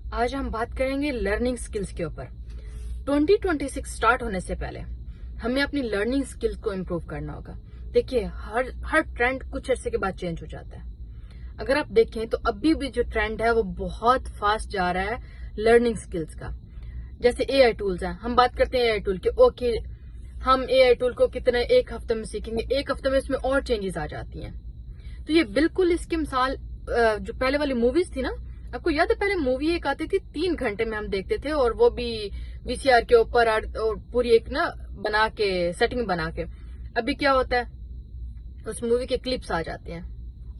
आज हम बात करेंगे लर्निंग स्किल्स के ऊपर। 2026 स्टार्ट होने से पहले हमें अपनी लर्निंग स्किल्स को इम्प्रूव करना होगा। देखिए, हर ट्रेंड कुछ अरसे के बाद चेंज हो जाता है। अगर आप देखें तो अभी भी जो ट्रेंड है वो बहुत फास्ट जा रहा है लर्निंग स्किल्स का। जैसे एआई टूल्स हैं, हम बात करते हैं एआई टूल के। ओके, हम एआई टूल को कितने एक हफ्ते में सीखेंगे, एक हफ्ते में इसमें और चेंजेस आ जाती हैं। तो ये बिल्कुल इसकी मिसाल जो पहले वाली मूवीज थी ना, आपको याद है पहले मूवी एक आती थी 3 घंटे में हम देखते थे, और वो भी वीसीआर के ऊपर और पूरी एक ना बना के सेटिंग बना के। अभी क्या होता है, उस मूवी के क्लिप्स आ जाते हैं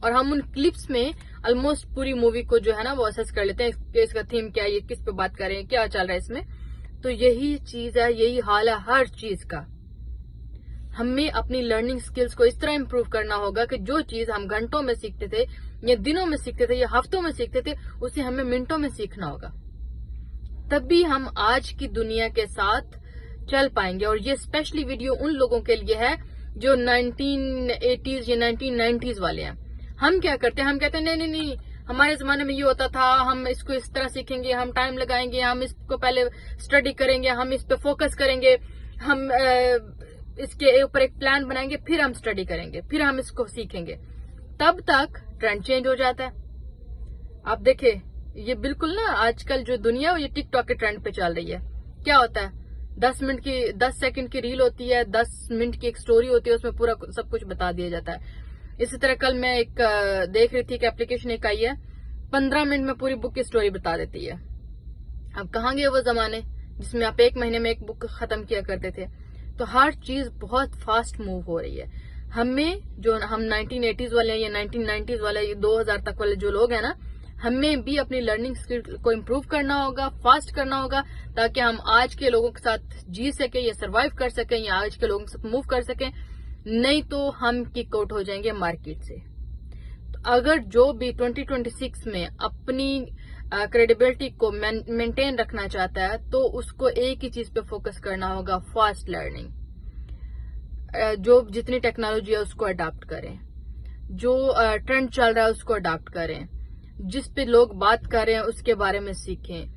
और हम उन क्लिप्स में ऑलमोस्ट पूरी मूवी को जो है ना वो असेस कर लेते हैं कि इसका थीम क्या है, ये किस पे बात कर रहे हैं, क्या चल रहा है इसमें। तो यही चीज है, यही हाल है हर चीज का। हमें अपनी लर्निंग स्किल्स को इस तरह इम्प्रूव करना होगा कि जो चीज हम घंटों में सीखते थे या दिनों में सीखते थे या हफ्तों में सीखते थे, उसे हमें मिनटों में सीखना होगा। तभी हम आज की दुनिया के साथ चल पाएंगे। और ये स्पेशली वीडियो उन लोगों के लिए है जो 1980s या 1990s वाले हैं। हम क्या करते हैं, हम कहते हैं नहीं नहीं नहीं, हमारे जमाने में ये होता था, हम इसको इस तरह सीखेंगे, हम टाइम लगाएंगे, हम इसको पहले स्टडी करेंगे, हम इस पे फोकस करेंगे, हम इसके ऊपर एक प्लान बनाएंगे, फिर हम स्टडी करेंगे, फिर हम इसको सीखेंगे। तब तक ट्रेंड चेंज हो जाता है। आप देखें, ये बिल्कुल ना आजकल जो दुनिया है ये टिकटॉक के ट्रेंड पे चल रही है। क्या होता है, 10 सेकंड की रील होती है, 10 मिनट की एक स्टोरी होती है, उसमें पूरा सब कुछ बता दिया जाता है। इसी तरह कल मैं एक देख रही थी कि एप्लीकेशन एक आई है, 15 मिनट में पूरी बुक की स्टोरी बता देती है। अब कहाँ गए वो जमाने जिसमें आप 1 महीने में एक बुक खत्म किया करते थे। तो हर चीज बहुत फास्ट मूव हो रही है। हमें जो हम 1980s वाले हैं या 1990s वाले, 2000 तक वाले जो लोग हैं ना, हमें भी अपनी लर्निंग स्किल को इम्प्रूव करना होगा, फास्ट करना होगा, ताकि हम आज के लोगों के साथ जी सके या सर्वाइव कर सकें या आज के लोगों के साथ मूव कर सकें। नहीं तो हम किक आउट हो जाएंगे मार्केट से। तो अगर जो भी 2026 में अपनी क्रेडिबिलिटी को मेंटेन रखना चाहता है तो उसको एक ही चीज पे फोकस करना होगा, फास्ट लर्निंग। जो जितनी टेक्नोलॉजी है उसको अडॉप्ट करें, जो ट्रेंड चल रहा है उसको अडॉप्ट करें, जिस पे लोग बात कर रहे हैं उसके बारे में सीखें,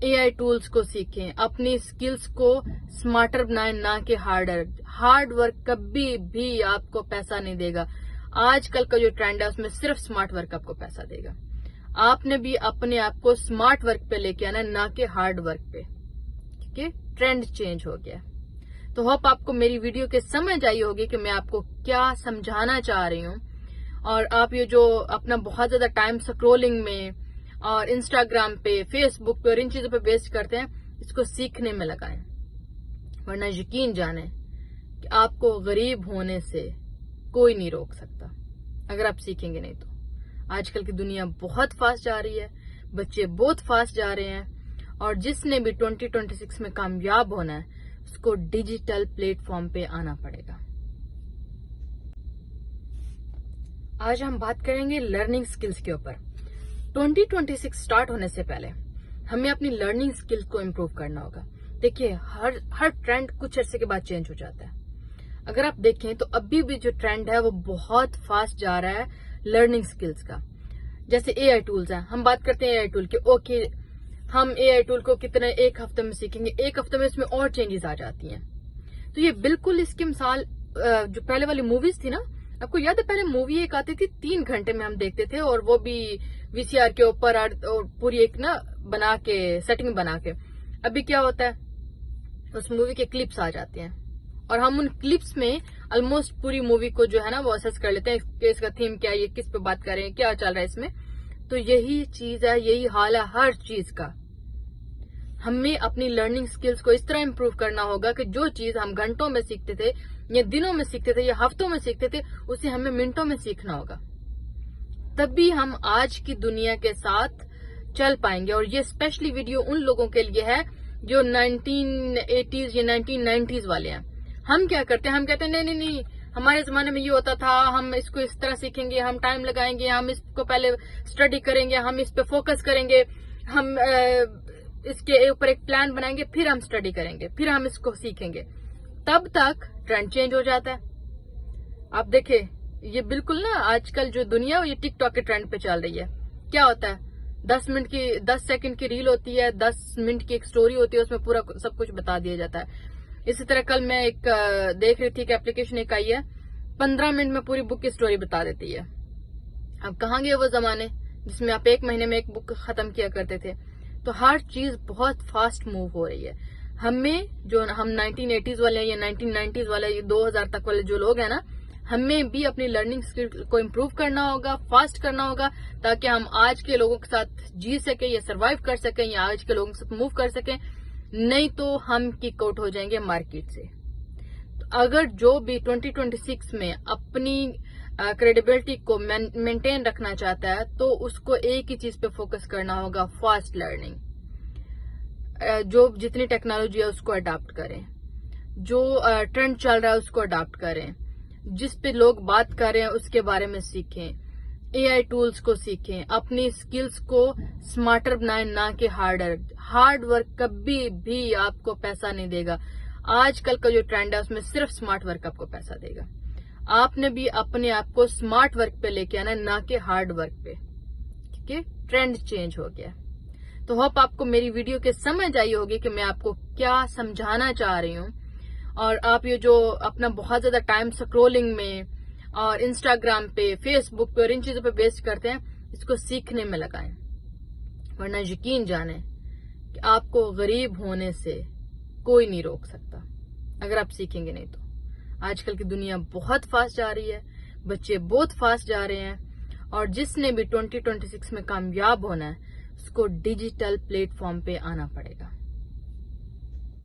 एआई टूल्स को सीखें, अपनी स्किल्स को स्मार्टर बनाएं, ना कि हार्डर। हार्ड वर्क कभी भी आपको पैसा नहीं देगा। आजकल का जो ट्रेंड है उसमें सिर्फ स्मार्ट वर्क आपको पैसा देगा। आपने भी अपने आप को स्मार्ट वर्क पे लेके आना, ना कि हार्ड वर्क पे, क्योंकि ट्रेंड चेंज हो गया। तो होप आपको मेरी वीडियो के समझ आई होगी कि मैं आपको क्या समझाना चाह रही हूँ। और आप ये जो अपना बहुत ज्यादा टाइम स्क्रोलिंग में और इंस्टाग्राम पे, फेसबुक पे और इन चीजों पे वेस्ट करते हैं, इसको सीखने में लगाएं। वरना यकीन जाने कि आपको गरीब होने से कोई नहीं रोक सकता अगर आप सीखेंगे नहीं तो। आजकल की दुनिया बहुत फास्ट जा रही है, बच्चे बहुत फास्ट जा रहे हैं, और जिसने भी 2026 में कामयाब होना है उसको डिजिटल प्लेटफॉर्म पे आना पड़ेगा। आज हम बात करेंगे लर्निंग स्किल्स के ऊपर। 2026 स्टार्ट होने से पहले हमें अपनी लर्निंग स्किल्स को इम्प्रूव करना होगा। देखिए, हर ट्रेंड कुछ अरसे के बाद चेंज हो जाता है। अगर आप देखें तो अभी भी जो ट्रेंड है वो बहुत फास्ट जा रहा है लर्निंग स्किल्स का। जैसे एआई टूल्स हैं, हम बात करते हैं एआई टूल के। ओके, हम एआई टूल को कितने एक हफ्ते में सीखेंगे, एक हफ्ते में इसमें और चेंजेस आ जाती हैं। तो ये बिल्कुल इसकी मिसाल जो पहले वाली मूवीज थी ना, आपको याद है पहले मूवी एक आती थी 3 घंटे में हम देखते थे, और वो भी वीसीआर के ऊपर और पूरी एक ना बना के सेटिंग बना के। अभी क्या होता है, उस मूवी के क्लिप्स आ जाते हैं और हम उन क्लिप्स में ऑलमोस्ट पूरी मूवी को जो है ना वो असेस कर लेते हैं कि इसका थीम क्या है, ये किस पे बात कर रहे हैं, क्या चल रहा है इसमें। तो यही चीज है, यही हाल है हर चीज का। हमें अपनी लर्निंग स्किल्स को इस तरह इम्प्रूव करना होगा कि जो चीज हम घंटों में सीखते थे या दिनों में सीखते थे या हफ्तों में सीखते थे, उसे हमें मिनटों में सीखना होगा। तभी हम आज की दुनिया के साथ चल पाएंगे। और ये स्पेशली वीडियो उन लोगों के लिए है जो 1980s या 1990s वाले हैं। हम क्या करते हैं, हम कहते हैं नहीं नहीं नहीं, हमारे जमाने में ये होता था, हम इसको इस तरह सीखेंगे, हम टाइम लगाएंगे, हम इसको पहले स्टडी करेंगे, हम इस पे फोकस करेंगे, हम इसके ऊपर एक प्लान बनाएंगे, फिर हम स्टडी करेंगे, फिर हम इसको सीखेंगे। तब तक ट्रेंड चेंज हो जाता है। आप देखें, ये बिल्कुल ना आजकल जो दुनिया है ये टिकटॉक के ट्रेंड पे चल रही है। क्या होता है, 10 سیکنڈ کی ریل ہوتی ہے، 10 منٹ کی ایک سٹوری ہوتی ہے، اس میں پورا سب کچھ بتا دیا جاتا ہے. اسی طرح کل میں ایک دیکھ رہی تھی کہ اپلیکیشن ایک آئی ہے، 15 منٹ میں پوری بک کی سٹوری بتا دیتی ہے. اب کہاں گئے وہ زمانے جس میں آپ 1 مہینے میں ایک بک ختم کیا کرتے تھے؟ تو ہر چیز بہت فاسٹ موو ہو رہی ہے. ہم 1980s والے یا 1990s والے 2000 تک والے جو لوگ ہیں نا، ہمیں بھی اپنی لرننگ اسکل کو امپروو کرنا ہوگا، فاسٹ کرنا ہوگا، تاکہ ہم آج کے لوگوں کے ساتھ جی سکیں یا سروائیو کر سکیں یا آج کے لوگوں کے ساتھ موو کر سکیں. نہیں تو ہم کک آؤٹ ہو جائیں گے مارکیٹ سے. اگر جو بھی 2026 میں اپنی کریڈیبلٹی کو مینٹین رکھنا چاہتا ہے تو اس کو ایک ہی چیز پہ فوکس کرنا ہوگا، فاسٹ لرننگ. جو جتنی ٹیکنالوجی ہے اس کو اڈاپٹ کریں، جو ٹرینڈ چل رہا ہے اس کو اڈاپٹ کریں، جس پہ لوگ بات کر رہے ہیں اس کے بارے میں سیکھیں، اے آئی ٹولز کو سیکھیں، اپنی سکلز کو سمارٹر بنائیں نہ کہ ہارڈر. ہارڈ ورک کبھی بھی آپ کو پیسہ نہیں دے گا. آج کل کا جو ٹرینڈ ہے اس میں صرف سمارٹ ورک آپ کو پیسہ دے گا. آپ نے بھی اپنے آپ کو سمارٹ ورک پہ لے کے آنا نہ کہ ہارڈ ورک پہ، کیونکہ ٹرینڈ چینج ہو گیا. تو ہوپ آپ کو میری ویڈیو کے سمجھ آئی ہوگی کہ میں آپ کو کیا سمجھانا چاہ رہی ہوں. اور آپ یہ جو اپنا بہت زیادہ ٹائم سکرولنگ میں اور انسٹاگرام پہ، فیس بک پہ اور ان چیزوں پہ ویسٹ کرتے ہیں، اس کو سیکھنے میں لگائیں. ورنہ یقین جانیں کہ آپ کو غریب ہونے سے کوئی نہیں روک سکتا اگر آپ سیکھیں گے نہیں تو. آج کل کی دنیا بہت فاسٹ جا رہی ہے، بچے بہت فاسٹ جا رہے ہیں، اور جس نے بھی 2026 میں کامیاب ہونا ہے اس کو ڈیجیٹل پلیٹ فارم پہ آنا پڑے گا.